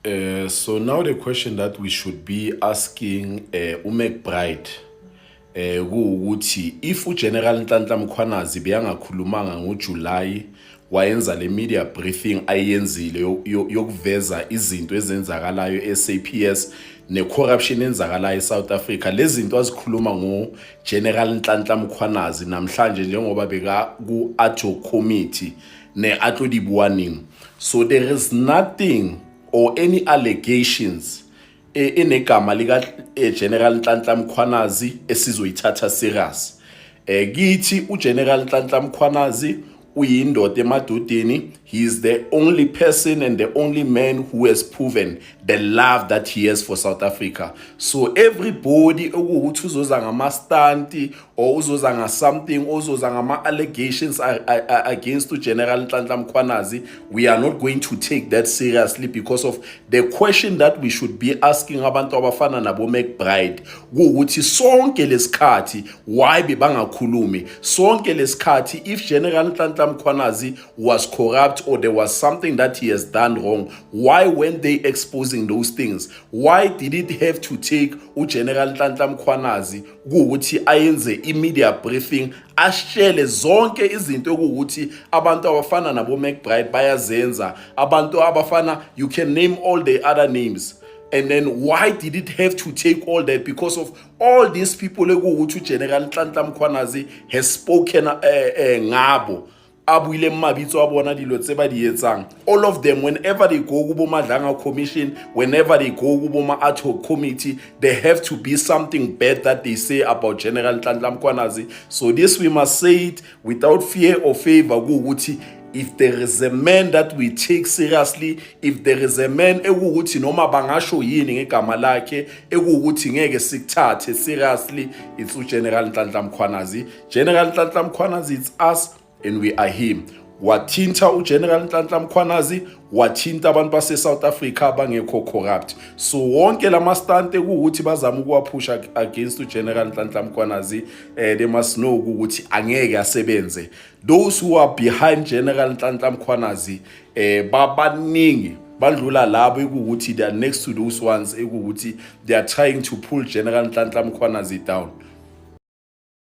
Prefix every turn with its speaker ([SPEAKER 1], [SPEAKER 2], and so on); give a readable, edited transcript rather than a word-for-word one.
[SPEAKER 1] So now the question that we should be asking uMcBride kuwukuthi if uGeneral Nhlanhla Mkhwanazi beyangakhulumanga ngoJuly wayenza le media briefing ayenzile yokuveza izinto ezenzakalayo eSAPS necorruption enzakalayo eSouth Africa, lezi zinto azikhuluma ngoGeneral Nhlanhla Mkhwanazi namhlanje njengoba beka ku-ATO committee ne-ATO deep warning. So there is nothing or any allegations enegama lika General Nhlanhla Mkhwanazi esizoyithatha serious. Kithi uGeneral Nhlanhla Mkhwanazi uyindoda emadodeni. He is the only person and the only man who has proven the love that he has for South Africa. So everybody ukuthi uzoza ngama-stunt or uzoza nga-something or uzoza ngama-allegations against uGeneral Nhlanhla Mkhwanazi, we are not going to take that seriously, because of the question that we should be asking abantu abafana nabo McBride ukuthi sonke lesikhathi why bebangakhulumi, sonke lesikhathi if General Nhlanhla Mkhwanazi was corrupt or there was something that he has done wrong, why weren't they exposing those things? Why did it have to take uGeneral Nhlanhla Mkhwanazi ukuthi ayenze i-media briefing ashele zonke izinto ukuthi abantu abafana nabo McBride bayazenza, abantu abafana, you can name all the other names. And then why did it have to take all that? Because of all these people ukuthi General Nhlanhla Mkhwanazi has spoken ngabo. Abuyile mabitso abona dilo tse ba di etsang, all of them, whenever they go kubo Madlanga commission, whenever they go kubo ma-ATO committee, there have to be something bad that they say about General Nhlanhla Mkhwanazi. So this we must say it without fear or favor ukuthi if there is a man that we take seriously, if there is a man ekuthi noma bangasho yini ngegama lakhe ekuthi ngeke sikuthathe seriously, it's uGeneral Nhlanhla Mkhwanazi. General Nhlanhla Mkhwanazi, it's us and we are him. Wathinta uGeneral Nhlanhla Mkhwanazi, wathinta abantu base South Africa bangekho corrupt. So wonke lamastante ukuthi bazama ukuwaphusha against uGeneral Nhlanhla Mkhwanazi, they must know ukuthi angeke asebenze. Those who are behind General Nhlanhla Mkhwanazi babaningi bandlula labo ukuthi they are next to those ones ukuthi they are trying to pull General Nhlanhla Mkhwanazi down.